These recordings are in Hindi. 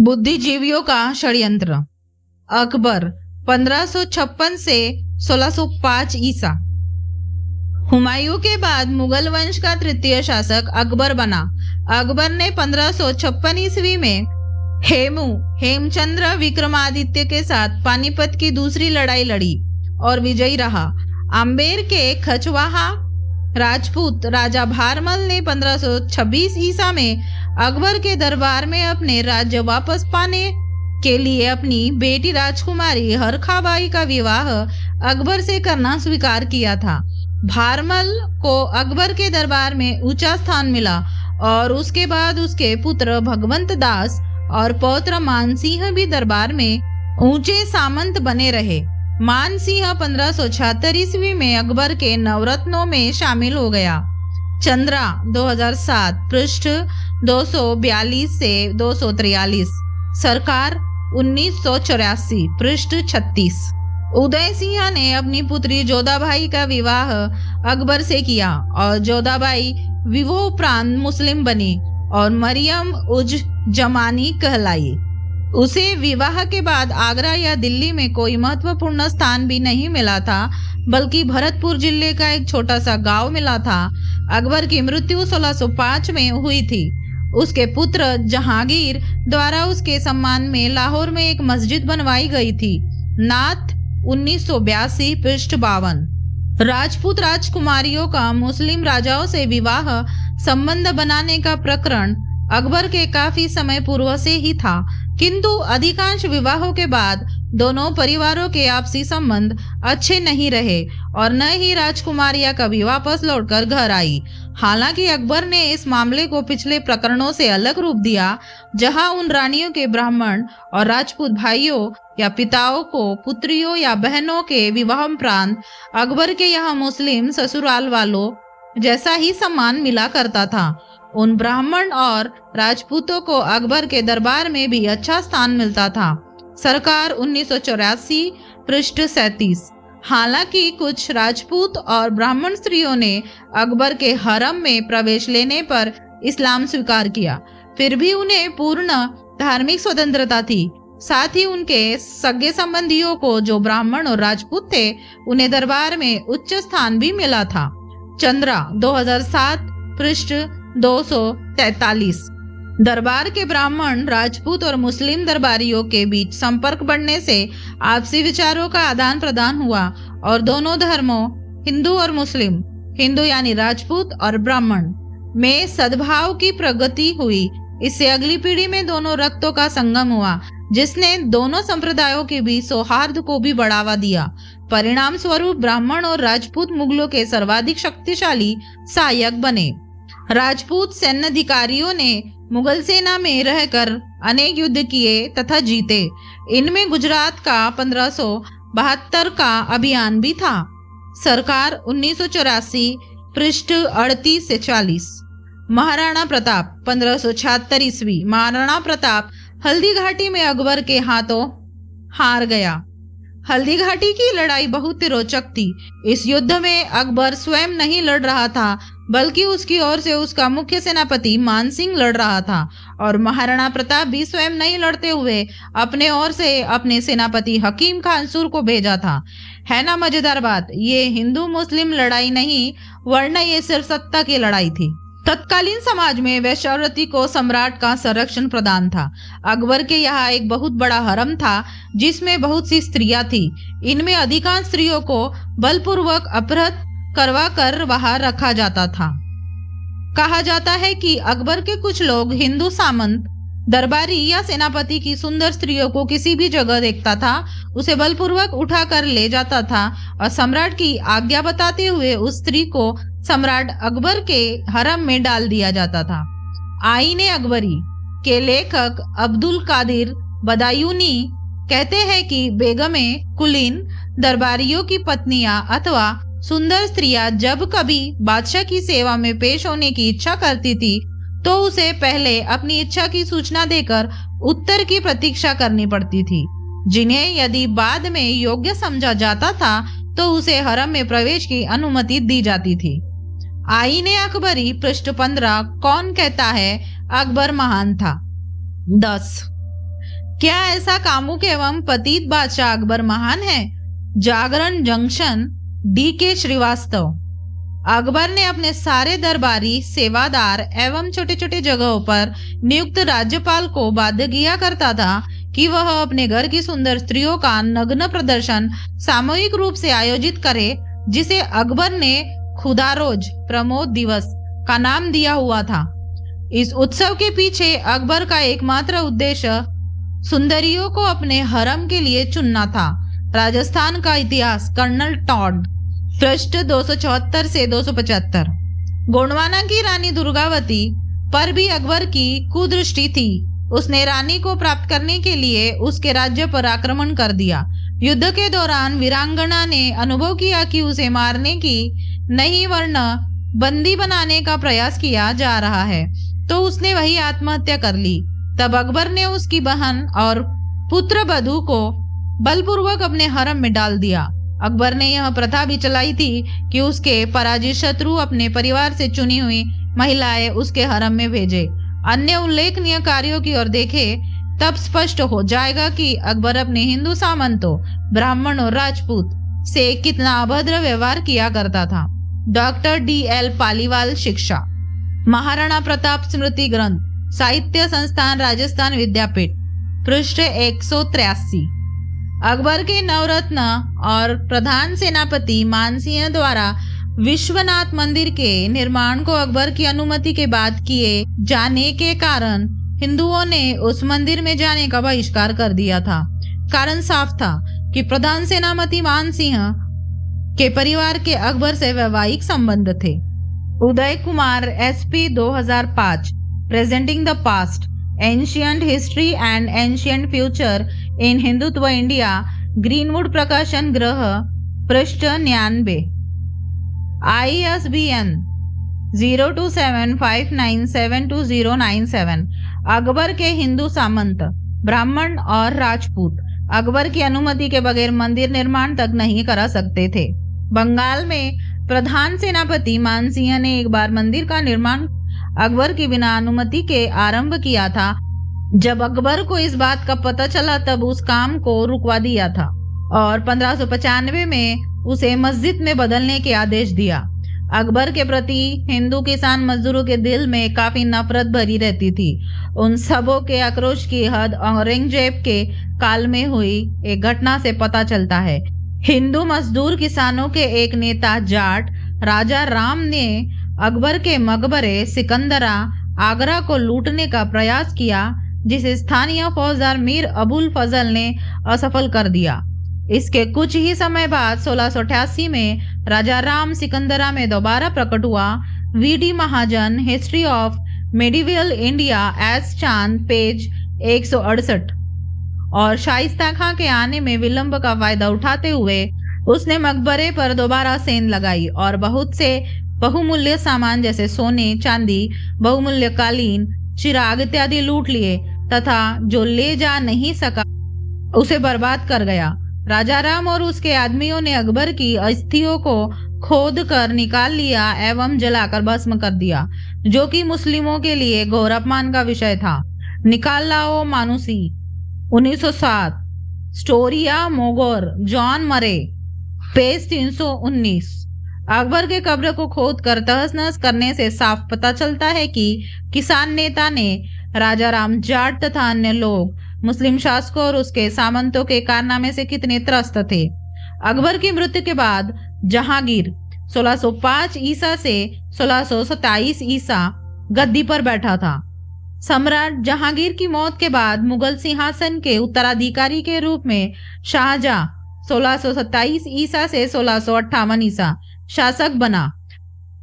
बुद्धिजीवियों का षड्यंत्र। अकबर 1556 से 1605 ईसा। हुमायूं के बाद मुगल वंश का तृतीय शासक अकबर बना। अकबर ने 1556 ईस्वी में हेमचंद्र विक्रमादित्य के साथ पानीपत की दूसरी लड़ाई लड़ी और विजयी रहा। आम्बेर के खचवाहा राजपूत राजा भारमल ने 1526 ईसा में अकबर के दरबार में अपने राज्य वापस पाने के लिए अपनी बेटी राजकुमारी हरखाबाई का विवाह अकबर से करना स्वीकार किया था। भारमल को अकबर के दरबार में ऊंचा स्थान मिला और उसके बाद उसके पुत्र भगवंत दास और पौत्र मानसिंह भी दरबार में ऊंचे सामंत बने रहे। मानसिंह 1576 ईस्वी में अकबर के नवरत्नों में शामिल हो गया। चंद्रा 2007 पृष्ठ 242 से 243। सरकार 1984 पृष्ठ 36। उदय सिंह ने अपनी पुत्री जोधाबाई का विवाह अकबर से किया और जोधाबाई विवाह उपरांत मुस्लिम बनी और मरियम उज जमानी कहलाई। उसे विवाह के बाद आगरा या दिल्ली में कोई महत्वपूर्ण स्थान भी नहीं मिला था, बल्कि भरतपुर जिले का एक छोटा सा गांव मिला था। अकबर की मृत्यु 1605 में हुई थी। उसके पुत्र जहांगीर द्वारा उसके सम्मान में लाहौर में एक मस्जिद बनवाई गई थी। नाथ 1982 पृष्ठ 52। राजपूत राजकुमारियों का मुस्लिम राजाओं से विवाह संबंध बनाने का प्रकरण अकबर के काफी समय पूर्व से ही था, किंतु अधिकांश विवाहों के बाद दोनों परिवारों के आपसी संबंध अच्छे नहीं रहे और न ही राजकुमारियां कभी वापस लौटकर घर आई। हालांकि अकबर ने इस मामले को पिछले प्रकरणों से अलग रूप दिया, जहां उन रानियों के ब्राह्मण और राजपूत भाइयों या पिताओं को पुत्रियों या बहनों के विवाह उपरांत अकबर के यहाँ मुस्लिम ससुराल वालों जैसा ही सम्मान मिला करता था। उन ब्राह्मण और राजपूतों को अकबर के दरबार में भी अच्छा स्थान मिलता था। सरकार 1984 पृष्ठ 37। हालांकि कुछ राजपूत और ब्राह्मण स्त्रियों ने अकबर के हरम में प्रवेश लेने पर इस्लाम स्वीकार किया, फिर भी उन्हें पूर्ण धार्मिक स्वतंत्रता थी। साथ ही उनके सगे संबंधियों को जो ब्राह्मण और राजपूत थे, उन्हें दरबार में उच्च स्थान भी मिला था। चंद्रा 2007 पृष्ठ 243। दरबार के ब्राह्मण राजपूत और मुस्लिम दरबारियों के बीच संपर्क बढ़ने से आपसी विचारों का आदान प्रदान हुआ और दोनों धर्मों हिंदू और मुस्लिम, हिंदू यानी राजपूत और ब्राह्मण में सद्भाव की प्रगति हुई। इससे अगली पीढ़ी में दोनों रक्तों का संगम हुआ, जिसने दोनों संप्रदायों के बीच सौहार्द को भी बढ़ावा दिया। परिणाम स्वरूप ब्राह्मण और राजपूत मुगलों के सर्वाधिक शक्तिशाली सहायक बने। राजपूत सैन्याधिकारियों ने मुगल सेना में रहकर अनेक युद्ध किए तथा जीते। इनमें गुजरात का 1572 का अभियान भी था। सरकार 1984 पृष्ठ 38 से 40। महाराणा प्रताप 1576 ईस्वी। महाराणा प्रताप हल्दी घाटी में अकबर के हाथों हार गया। हल्दी घाटी की लड़ाई बहुत रोचक थी। इस युद्ध में अकबर स्वयं नहीं लड़ रहा था, बल्कि उसकी ओर से उसका मुख्य सेनापति मानसिंह लड़ रहा था और महाराणा प्रताप भी स्वयं नहीं लड़ते हुए अपने ओर से अपने सेनापति हकीम खान सुर को भेजा था। है ना मजेदार बात। ये हिंदू मुस्लिम लड़ाई नहीं, वरना ये सिर्फ सत्ता की लड़ाई थी। तत्कालीन समाज में वेश्यावृत्ति को सम्राट का संरक्षण प्रदान था। अकबर के यहाँ एक बहुत बड़ा हरम था, जिसमें बहुत सी स्त्रियां थी। इनमें अधिकांश स्त्रियों को बलपूर्वक अपहृत करवा कर वहां रखा जाता था। कहा जाता है कि अकबर के कुछ लोग हिंदू सामंत, दरबारी या सेनापति की सुंदर स्त्रियों को किसी भी जगह देखता था, उसे बलपूर्वक उठा कर ले जाता था और सम्राट की आज्ञा बताते हुए उस स्त्री को सम्राट अकबर के हरम में डाल दिया जाता था। आईने अकबरी के लेखक अब्दुल कादिर बदायूनी कहते हैं कि बेगमें कुलीन, दरबारियों की पत्नियां अथवा सुंदर स्त्रियां जब कभी बादशाह की सेवा में पेश होने की इच्छा करती थी, तो उसे पहले अपनी इच्छा की सूचना देकर उत्तर की प्रतीक्षा करनी पड़ती थी, जिन्हें यदि बाद में योग्य समझा जाता था तो उसे हरम में प्रवेश की अनुमति दी जाती थी। आईने अकबरी पृष्ठ 15। कौन कहता है अकबर महान था? 10। क्या ऐसा कामुक एवं पतित बादशाह अकबर महान है? जागरण जंक्शन, D.K. श्रीवास्तव। अकबर ने अपने सारे दरबारी, सेवादार एवं छोटे छोटे जगहों पर नियुक्त राज्यपाल को बाध्य किया करता था कि वह अपने घर की सुंदर स्त्रियों का नग्न प्रदर्शन सामूहिक रूप से आयोजित करे, जिसे अकबर ने खुदारोज प्रमोद दिवस का नाम दिया हुआ था। इस उत्सव के पीछे अकबर का एकमात्र उद्देश्य सुंदरियों को अपने हरम के लिए चुनना था। राजस्थान का इतिहास, कर्नल टॉड, पृष्ठ 274 से 275। गोंडवाना की रानी दुर्गावती पर भी अकबर की कुदृष्टि थी। उसने रानी को प्राप्त करने के लिए उसके राज्य पर आक्रमण कर दिया। युद्ध के दौरान वीरांगना ने अनुभव किया कि उसे मारने की नहीं वरना बंदी बनाने का प्रयास किया जा रहा है, तो उसने वही आत्महत्या कर ली। तब अकबर ने उसकी बहन और पुत्र बधू को बलपूर्वक अपने हरम में डाल दिया। अकबर ने यह प्रथा भी चलाई थी कि उसके पराजित शत्रु अपने परिवार से चुनी हुई महिलाएं उसके हरम में भेजे। अन्य उल्लेखनीय कार्यों की ओर देखे तब स्पष्ट हो जाएगा कि अकबर अपने हिंदू सामंतों, ब्राह्मण और राजपूत से कितना अभद्र व्यवहार किया करता था। Doctor D.L. पालीवाल, शिक्षा, महाराणा प्रताप स्मृति ग्रंथ, साहित्य संस्थान राजस्थान विद्यापीठ, पृष्ठ 183। अकबर के नवरत्न और प्रधान सेनापति मानसिंह द्वारा विश्वनाथ मंदिर के निर्माण को अकबर की अनुमति के बाद किए जाने के कारण हिंदुओं ने उस मंदिर में जाने का बहिष्कार कर दिया था। कारण साफ था कि प्रधान सेनापति मानसिंह के परिवार के अकबर से वैवाहिक संबंध थे। Uday Kumar, SP, 2005, presenting the past, ancient history and ancient future in Hindutva India, Greenwood प्रकाशन गृह, पृष्ठ 99। ISBN 02759720097। अकबर के हिंदू सामंत, ब्राह्मण और राजपूत अकबर की अनुमति के बगैर मंदिर निर्माण तक नहीं करा सकते थे। बंगाल में प्रधान सेनापति मानसिंह ने एक बार मंदिर का निर्माण अकबर की बिना अनुमति के आरंभ किया था। जब अकबर को इस बात का पता चला तब उस काम को रुकवा दिया था और 1595 में उसे मस्जिद में बदलने के आदेश दिया। अकबर के प्रति हिंदू किसान मजदूरों के दिल में काफी नफरत भरी रहती थी। उन सबों के आक्रोश की हद औरंगजेब के काल में हुई एक घटना से पता चलता है। हिंदू मजदूर किसानों के एक नेता जाट राजा राम ने अकबर के मकबरे सिकंदरा, आगरा को लूटने का प्रयास किया, जिसे स्थानीय फौजदार मीर अबुल फजल ने असफल कर दिया। इसके कुछ ही समय बाद 1688 में राजा राम सिकंदरा में दोबारा प्रकट हुआ। VD Mahajan, history of medieval India S चांद, पेज 168। और शाइस्ता खां के आने में विलंब का फायदा उठाते हुए उसने मकबरे पर दोबारा सेंध लगाई और बहुत से बहुमूल्य सामान जैसे सोने, चांदी, बहुमूल्य कालीन, चिराग इत्यादि लूट लिए तथा जो ले जा नहीं सका उसे बर्बाद कर गया। राजा राम और उसके आदमियों ने अकबर की अस्थियों को खोद कर निकाल लिया एवं जलाकर भस्म कर दिया, जो कि मुस्लिमों के लिए घोर अपमान का विषय था। निकाल लाओ मानुसी, 1907, स्टोरिया मोगोर, जॉन मरे, पेज 319। अकबर के कब्र को खोद कर तहस नहस करने से साफ पता चलता है कि किसान नेता ने राजा राम, जाट तथा अन्य लोग मुस्लिम शासकों और उसके सामंतों के कारनामे से कितने त्रस्त थे। अकबर की मृत्यु के बाद जहांगीर 1605 ईसा से 1627 ईसा गद्दी पर बैठा था। सम्राट जहांगीर की मौत के बाद मुगल सिंहासन के उत्तराधिकारी के रूप में शाहजहां 1627 ईसा से 1658 ईसा शासक बना।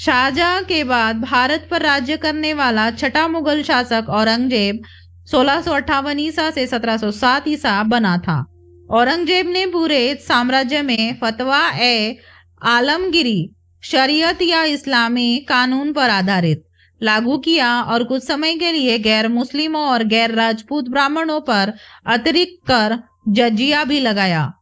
शाहजहां के बाद भारत पर राज्य करने वाला छठा मुगल शासक औरंगजेब 1658 ईसा से 1707 ईसा बना था। औरंगजेब ने पूरे साम्राज्य में फतवा ए आलमगिरी, शरीयत या इस्लामी कानून पर आधारित लागू किया और कुछ समय के लिए गैर मुस्लिमों और गैर राजपूत ब्राह्मणों पर अतिरिक्त कर जजिया भी लगाया।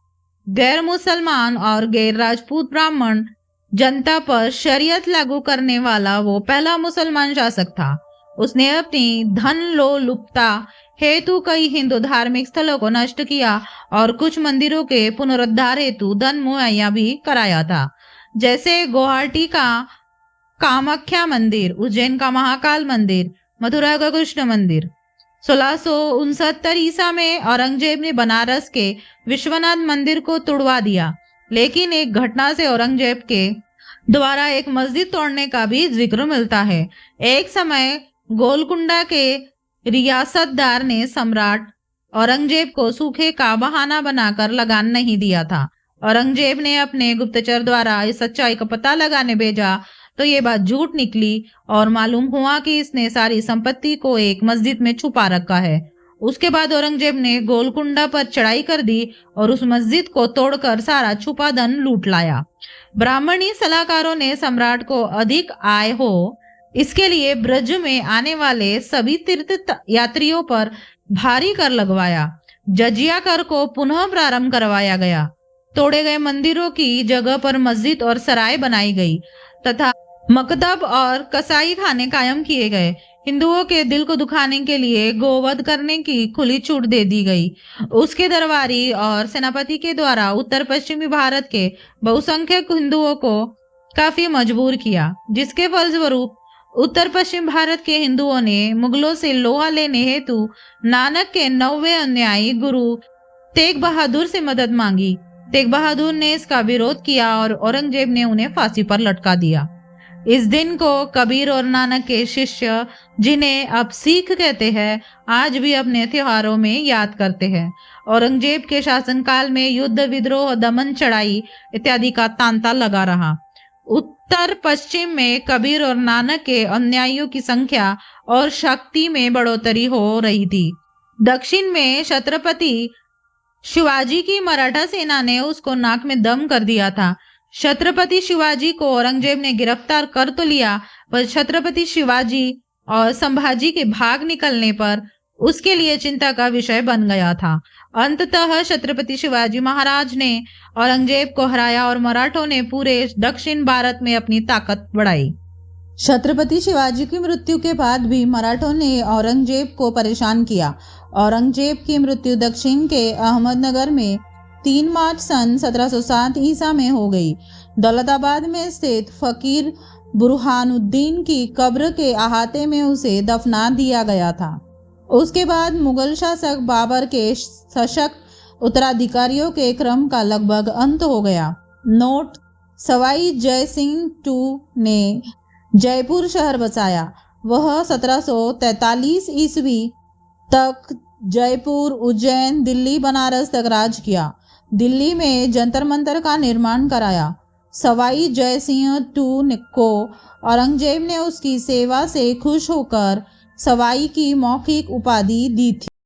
गैर मुसलमान और गैर राजपूत ब्राह्मण जनता पर शरीयत लागू करने वाला वो पहला मुसलमान शासक था। उसने अपनी धन लोलुपता हेतु कई हिंदू धार्मिक स्थलों को नष्ट किया और कुछ मंदिरों के पुनरुद्धार हेतु धन मुहैया भी कराया था, जैसे गुवाहाटी का कामाख्या मंदिर, उज्जैन का महाकाल मंदिर, मथुरा का कृष्ण मंदिर। 1669 ईसा में औरंगजेब ने बनारस के विश्वनाथ मंदिर को तुड़वा दिया, लेकिन एक घटना से औरंगजेब के द्वारा एक मस्जिद तोड़ने का भी जिक्र मिलता है। एक समय गोलकुंडा के रियासतदार ने सम्राट औरंगजेब को सूखे का बहाना बनाकर लगान नहीं दिया था। औरंगजेब ने अपने गुप्तचर द्वारा इस सच्चाई का पता लगाने भेजा तो ये बात झूठ निकली और मालूम हुआ कि इसने सारी संपत्ति को एक मस्जिद में छुपा रखा है। उसके बाद औरंगजेब ने गोलकुंडा पर चढ़ाई कर दी और उस मस्जिद को तोड़कर सारा छुपा धन लूट लाया। ब्राह्मणी सलाहकारों ने सम्राट को अधिक आय हो इसके लिए ब्रज में आने वाले सभी तीर्थ यात्रियों पर भारी कर लगवाया। जजिया कर को पुनः प्रारंभ करवाया गया। तोड़े गए मंदिरों की जगह पर मस्जिद और सराय बनाई गई तथा मकतब और कसाई खाने कायम किए गए। हिंदुओं के दिल को दुखाने के लिए गोवध करने की खुली छूट दे दी गई। उसके दरबारी और सेनापति के द्वारा उत्तर पश्चिमी भारत के बहुसंख्यक हिंदुओं को काफी मजबूर किया, जिसके फलस्वरूप उत्तर पश्चिम भारत के हिंदुओं ने मुगलों से लोहा लेने हेतु नानक के 90वें अनुयायी गुरु तेग बहादुर से मदद मांगी। तेग बहादुर ने इसका विरोध किया और औरंगजेब ने उन्हें फांसी पर लटका दिया। इस दिन को कबीर और नानक के शिष्य, जिन्हें अब सिख कहते हैं, आज भी अपने त्योहारों में याद करते हैं। औरंगजेब के शासनकाल में युद्ध, विद्रोह, दमन, चढ़ाई इत्यादि का तांता लगा रहा। उत्तर पश्चिम में कबीर और नानक के अनुयायियों की संख्या और शक्ति में बढ़ोतरी हो रही थी। दक्षिण में छत्रपति शिवाजी की मराठा सेना ने उसको नाक में दम कर दिया था। छत्रपति शिवाजी को औरंगजेब ने गिरफ्तार कर तो लिया, पर छत्रपति शिवाजी और संभाजी के भाग निकलने पर उसके लिए चिंता का विषय बन गया था। अंततः छत्रपति शिवाजी महाराज ने औरंगजेब को हराया और मराठों ने पूरे दक्षिण भारत में अपनी ताकत बढ़ाई। छत्रपति शिवाजी की मृत्यु के बाद भी मराठों ने औरंगजेब को परेशान किया। औरंगजेब की मृत्यु दक्षिण के अहमदनगर में 3 मार्च सन 1707 ईसा में हो गई। दौलताबाद में स्थित फकीर बुरहानुद्दीन की कब्र के अहाते में उसे दफना दिया गया था। उसके बाद मुगल शासक बाबर के सशक्त उत्तराधिकारियों के क्रम का लगभग अंत हो गया। नोट: सवाई जय सिंह II ने जयपुर शहर बसाया। वह 1743 ईस्वी तक जयपुर, उज्जैन, दिल्ली, बनारस तक राज किया। दिल्ली में जंतर मंतर का निर्माण कराया। सवाई जय सिंह II को औरंगजेब ने उसकी सेवा से खुश होकर सवाई की मौखिक उपाधि दी थी।